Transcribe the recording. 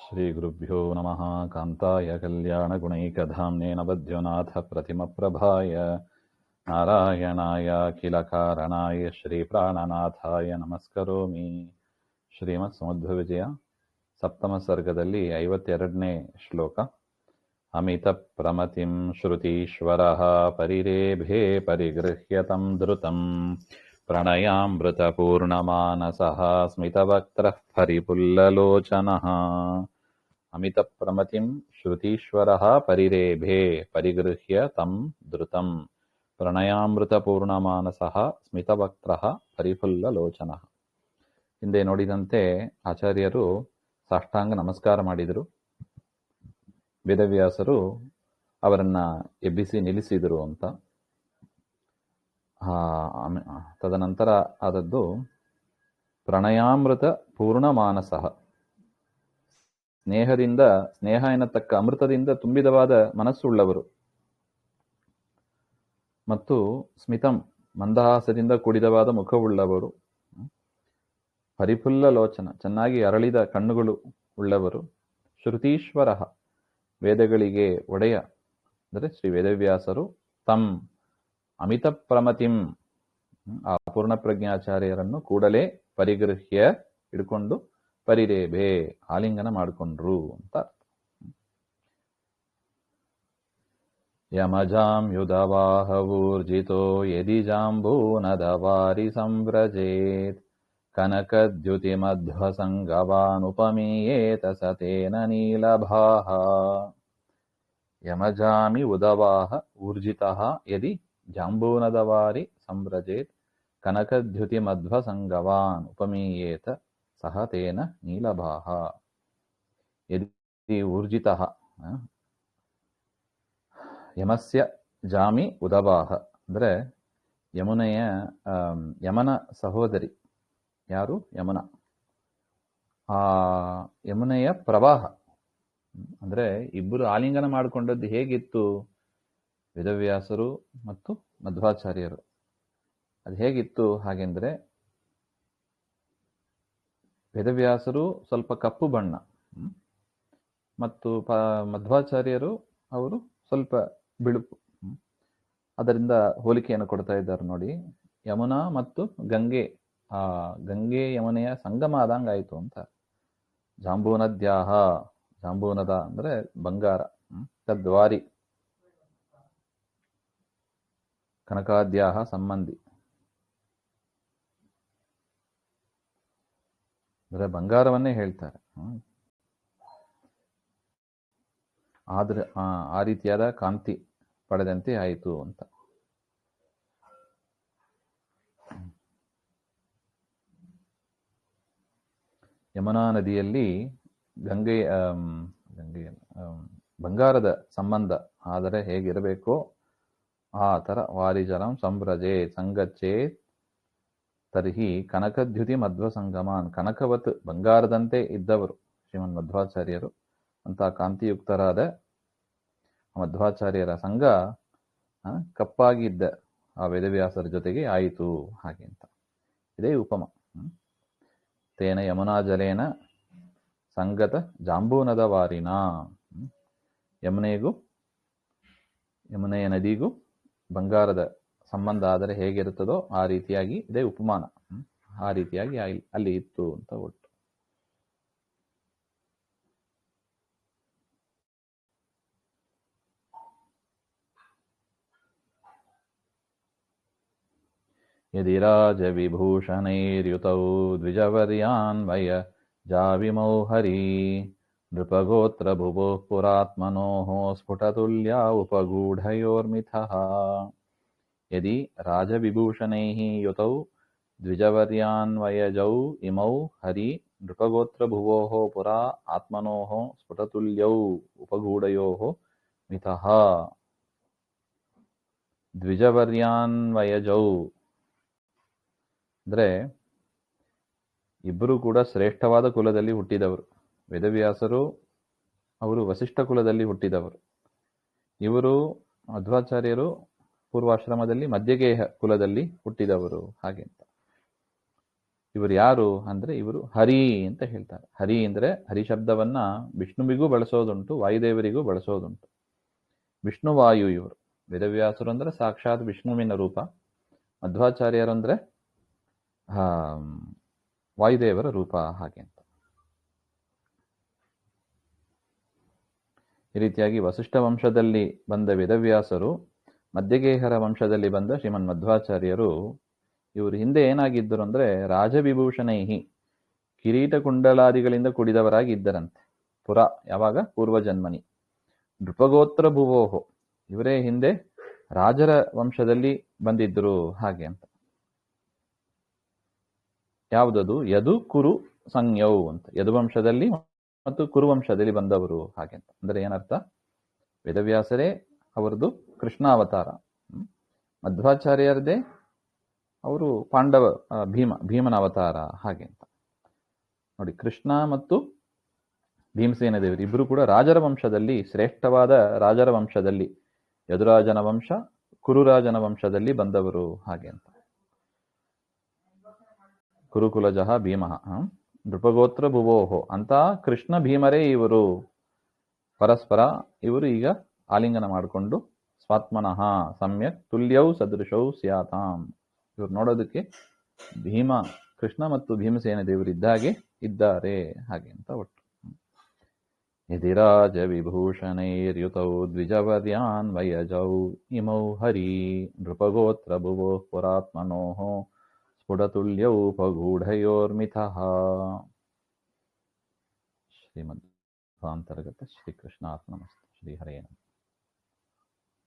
श्रीगुरुभ्यो नमः। कान्ताय कल्याणगुणैकधाम्ने नवद्योनाथ प्रतिमप्रभाय नारायणायाखिलकारणाय श्रीप्राणनाथाय नमस्करोमि. ಶ್ರೀಮತ್ಸಮಧ್ವವಿಜಯ ಸಪ್ತಮ ಸರ್ಗದಲ್ಲಿ 52ನೇ ಶ್ಲೋಕ. ಅಮಿತ ಪ್ರಮತಿಂ ಶ್ರುತೀಶ್ವರಃ ಪರಿರೇಭೆ ಪರಿಗೃಹ್ಯತಂ ಧೃತಂ ಪ್ರಣಯಾಮೃತ ಪೂರ್ಣಮಾನಸಃ ಸ್ಮಿತವಕ್ತ್ರಃ ಪರಿಪುಲ್ಲಲೋಚನಃ. ಅಮಿತ ಪ್ರಮತಿಂ ಶ್ರುತೀಶ್ವರಃ ಪರಿರೇಭೆ ಪರಿಗೃಹ್ಯ ತಂ ಧೃತಂ ಪ್ರಣಯಾಮೃತ ಪೂರ್ಣಮಾನಸಃ ಸ್ಮಿತವಕ್ತ್ರಃ ಪರಿಪುಲ್ಲಲೋಚನಃ. ಹಿಂದೆ ನೋಡಿದಂತೆ ಆಚಾರ್ಯರು ಸಾಷ್ಟಾಂಗ ನಮಸ್ಕಾರ ಮಾಡಿದರು. ವೇದವ್ಯಾಸರು ಅವರನ್ನ ಎಬ್ಬಿಸಿ ನಿಲ್ಲಿಸಿದರು ಅಂತ. ತದನಂತರ ಆದದ್ದು ಪ್ರಣಯಾಮೃತ ಪೂರ್ಣ ಮಾನಸಃ, ಸ್ನೇಹ ಎನ್ನತಕ್ಕ ಅಮೃತದಿಂದ ತುಂಬಿದವಾದ ಮನಸ್ಸುಳ್ಳವರು ಮತ್ತು ಸ್ಮಿತಂ ಮಂದಹಾಸದಿಂದ ಕೂಡಿದವಾದ ಮುಖವುಳ್ಳವರು, ಪರಿಪುಲ್ಲ ಲೋಚನ ಚೆನ್ನಾಗಿ ಅರಳಿದ ಕಣ್ಣುಗಳು ಉಳ್ಳವರು, ಶ್ರುತೀಶ್ವರ ವೇದಗಳಿಗೆ ಒಡೆಯ ಅಂದರೆ ಶ್ರೀ ವೇದವ್ಯಾಸರು, ತಂ ಅಮಿತ ಪ್ರಮತಿಂ ಆ ಪೂರ್ಣ ಪ್ರಜ್ಞಾಚಾರ್ಯರನ್ನು ಕೂಡಲೇ ಪರಿಗೃಹ್ಯ ಹಿಡ್ಕೊಂಡು ಪರಿರೇಭೆ ಆಲಿಂಗನ ಮಾಡಿಕೊಂಡ್ರು ಅಂತ. ಯಮಜಾಂ ಯುಧವಾಹವೂರ್ಜಿತೋ ಯದಿ ಜಾಂಬೂನದವಾರಿ ಸಂವ್ರಜೇತ್ ಕನಕದ್ಯುತಿಮಧ್ವಸಂಗವಾನುಪಮೀಯೇತ ಸತೇನ ನೀಲಭಾಃ. ಯಮಜಾಮಿ ಉದವಾಹ ಊರ್ಜಿತಃ ಯದಿ ಜಾಂಬೂನದವಾರಿ ಸಂವ್ರಜೇತ್ ಕನಕದ್ಯುತಿಮಧ್ವಸಂಗವಾನ್ ಉಪಮೀಯೇತ ಸಹ ತೇನ ನೀಲಭಾಃ. ಯದಿ ಊರ್ಜಿತಃ ಯಮಸ್ಯ ಜಾಮಿ ಉದವಾಹ ಅಂದರೆ ಯಮನ ಸಹೋದರಿ ಯಾರು? ಯಮುನಾ. ಆ ಯಮುನೆಯ ಪ್ರವಾಹ ಅಂದ್ರೆ ಇಬ್ಬರು ಆಲಿಂಗನ ಮಾಡಿಕೊಂಡದ್ದು ಹೇಗಿತ್ತು? ವೇದವ್ಯಾಸರು ಮತ್ತು ಮಧ್ವಾಚಾರ್ಯರು. ಅದು ಹೇಗಿತ್ತು ಹಾಗೆಂದ್ರೆ, ವೇದವ್ಯಾಸರು ಸ್ವಲ್ಪ ಕಪ್ಪು ಬಣ್ಣ ಮತ್ತು ಮಧ್ವಾಚಾರ್ಯರು ಅವರು ಸ್ವಲ್ಪ ಬಿಳುಪು. ಅದರಿಂದ ಹೋಲಿಕೆಯನ್ನು ಕೊಡ್ತಾ ಇದ್ದಾರೆ ನೋಡಿ. ಯಮುನಾ ಮತ್ತು ಗಂಗೆ, ಆ ಗಂಗೆ ಯಮುನೆಯ ಸಂಗಮ ಆದಂಗ ಆಯಿತು ಅಂತ. ಜಾಂಬೂನದ್ಯಾಹ, ಜಾಂಬೂನದ ಅಂದ್ರೆ ಬಂಗಾರ, ತದ್ವಾರಿ ಕನಕಾದ್ಯಾಹ ಸಂಬಂಧಿ ಅಂದ್ರೆ ಬಂಗಾರವನ್ನೇ ಹೇಳ್ತಾರೆ. ಆದ್ರೆ ಆ ರೀತಿಯಾದ ಕಾಂತಿ ಪಡೆದಂತೆ ಆಯಿತು ಅಂತ. ಯಮುನಾ ನದಿಯಲ್ಲಿ ಗಂಗೆ ಬಂಗಾರದ ಸಂಬಂಧ ಆದರೆ ಹೇಗಿರಬೇಕೋ ಆ ಥರ ವಾರಿಜಲಂ ಸಂವ್ರಜೆ ಸಂಗಚ್ಚೆ ತರ್ಹಿ ಕನಕದ್ಯುತಿ ಮಧ್ವ ಸಂಗಮಾನ್. ಕನಕವತ್ ಬಂಗಾರದಂತೆ ಇದ್ದವರು ಶ್ರೀಮನ್ ಮಧ್ವಾಚಾರ್ಯರು. ಅಂತ ಕಾಂತಿಯುಕ್ತರಾದ ಮಧ್ವಾಚಾರ್ಯರ ಸಂಘ ಕಪ್ಪಾಗಿದ್ದ ಆ ವೇದವ್ಯಾಸರ ಜೊತೆಗೆ ಆಯಿತು ಹಾಗೆ ಅಂತ. ಇದೇ ಉಪಮ. ತೇನ ಯಮುನಾ ಜಲೇನ ಸಂಗತ ಜಾಂಬೂನದ ವಾರಿನ. ಯಮುನೆಯ ನದಿಗೂ ಬಂಗಾರದ ಸಂಬಂಧ ಆದರೆ ಹೇಗಿರುತ್ತದೋ ಆ ರೀತಿಯಾಗಿ ಇದೇ ಉಪಮಾನ. ಆ ರೀತಿಯಾಗಿ ಅಲ್ಲಿ ಇತ್ತು ಅಂತ ಒಟ್ಟು. ಯದಿ ರಾಜ ವಿಭೂಷಣೈರ್ಯುತೌ ದ್ವಿಜವರ್ಯಾನ್ವಯ ಜಾವಿಮೌ ಹರಿ ನೃಪಗೋತ್ರ ಭುವೋಃ ಪುರಾತ್ಮನೋಃ ಸ್ಫುಟತುಲ್ಯಾ ಉಪಗೂಢಯೋರ್ಮಿಥಃ. ಯದಿ ರಾಜವಿಭೂಷಣೈಃ ಯುತೌ ದ್ವಿಜವರ್ಯಾನ್ವಯಜೌ ಇಮೌ ಹರಿ ನೃಪಗೋತ್ರ ಭುವೋಃ ಪುರಾ ಆತ್ಮನೋಃ ಸ್ಫುಟತುಲ್ಯೌ ಉಪಗೂಢಯೋಃ ಮಿಥಃ. ದ್ವಿಜವರ್ಯಾನ್ವಯಜೌ ಅಂದ್ರೆ ಇಬ್ಬರು ಕೂಡ ಶ್ರೇಷ್ಠವಾದ ಕುಲದಲ್ಲಿ ಹುಟ್ಟಿದವರು. ವೇದವ್ಯಾಸರು ಅವರು ವಸಿಷ್ಠ ಕುಲದಲ್ಲಿ ಹುಟ್ಟಿದವರು. ಇವರು ಮಧ್ವಾಚಾರ್ಯರು ಪೂರ್ವಾಶ್ರಮದಲ್ಲಿ ಮಧ್ಯಗೇಹ ಕುಲದಲ್ಲಿ ಹುಟ್ಟಿದವರು ಹಾಗೆ ಅಂತ. ಇವರು ಯಾರು ಅಂದ್ರೆ ಇವರು ಹರಿ ಅಂತ ಹೇಳ್ತಾರೆ. ಹರಿ ಅಂದ್ರೆ ಹರಿ ಶಬ್ದವನ್ನ ವಿಷ್ಣುವಿಗೂ ಬಳಸೋದುಂಟು, ವಾಯುದೇವರಿಗೂ ಬಳಸೋದುಂಟು. ವಿಷ್ಣುವಾಯು ಇವರು. ವೇದವ್ಯಾಸರು ಅಂದ್ರೆ ಸಾಕ್ಷಾತ್ ವಿಷ್ಣುವಿನ ರೂಪ, ಮಧ್ವಾಚಾರ್ಯರು ಅಂದ್ರೆ ವಾಯುದೇವರ ರೂಪ. ಹಾಗೆ ಅಂತ ಈ ರೀತಿಯಾಗಿ ವಸಿಷ್ಠ ವಂಶದಲ್ಲಿ ಬಂದ ವೇದವ್ಯಾಸರು, ಮಧ್ಯಗೇಹರ ವಂಶದಲ್ಲಿ ಬಂದ ಶ್ರೀಮನ್ ಮಧ್ವಾಚಾರ್ಯರು, ಇವರು ಹಿಂದೆ ಏನಾಗಿದ್ದರು ಅಂದ್ರೆ ರಾಜವಿಭೂಷಣೈಹಿ, ಕಿರೀಟ ಕುಂಡಲಾದಿಗಳಿಂದ ಕುಡಿದವರಾಗಿ ಇದ್ದರಂತೆ. ಪುರ, ಯಾವಾಗ? ಪೂರ್ವಜನ್ಮನಿ. ನೃಪಗೋತ್ರ ಭುವೋಹೋ, ಇವರೇ ಹಿಂದೆ ರಾಜರ ವಂಶದಲ್ಲಿ ಬಂದಿದ್ರು. ಹಾಗೆ ಅಂತ. ಯಾವುದದು? ಯದು ಕುರು ಸಂಜ್ಞೌ ಅಂತ. ಯದುವಂಶದಲ್ಲಿ ಮತ್ತು ಕುರುವಂಶದಲ್ಲಿ ಬಂದವರು. ಹಾಗೆ ಅಂತ. ಅಂದ್ರೆ ಏನರ್ಥ? ವೇದವ್ಯಾಸರೇ ಅವರದು ಕೃಷ್ಣಾವತಾರ, ಮಧ್ವಾಚಾರ್ಯರದೇ ಅವರು ಭೀಮನ ಅವತಾರ. ಹಾಗೆ ಅಂತ ನೋಡಿ. ಕೃಷ್ಣ ಮತ್ತು ಭೀಮಸೇನ ದೇವರು ಇಬ್ಬರು ಕೂಡ ರಾಜರ ವಂಶದಲ್ಲಿ, ಶ್ರೇಷ್ಠವಾದ ರಾಜರ ವಂಶದಲ್ಲಿ, ಯದುರಾಜನ ವಂಶ, ಕುರುರಾಜನ ವಂಶದಲ್ಲಿ ಬಂದವರು. ಹಾಗೆ ಅಂತ. ಕುರುಕುಲಜಃ ಭೀಮಃ ನೃಪಗೋತ್ರ ಭುವೋಹೋ ಅಂತ ಕೃಷ್ಣ ಭೀಮರೇ ಇವರು. ಪರಸ್ಪರ ಇವರು ಈಗ ಆಲಿಂಗನ ಮಾಡಿಕೊಂಡು ಸ್ವಾತ್ಮನಃ ಸಮ್ಯಕ್ ತುಲ್ಯೌ ಸದೃಶೌ ಸ್ಯಾತಾಂ. ಇವರು ನೋಡೋದಕ್ಕೆ ಕೃಷ್ಣ ಮತ್ತು ಭೀಮಸೇನ ದೇವರು ಇದ್ದಾಗೆ ಇದ್ದಾರೆ. ಹಾಗೆ ಅಂತ ಒಟ್ಟು. ಯದಿರಾಜ ವಿಭೂಷಣೈರ್ಯುತೌ ದ್ವಿಜವರ್ಯಾನ್ ವಯಜೌ ಇಮೌ ಹರಿ ನೃಪಗೋತ್ರ ಭುವೋ ಪುರಾತ್ಮನೋಃ ಸ್ಫುಟತುಲ್ಯೌಪಗೂಢಯೋರ್ಮಿಥಃ. ಶ್ರೀಮದ್ ಅಂತರ್ಗತ ಶ್ರೀಕೃಷ್ಣಾರ್ಪಣಮಸ್ತು. ಶ್ರೀಹರೇ ನಮಃ.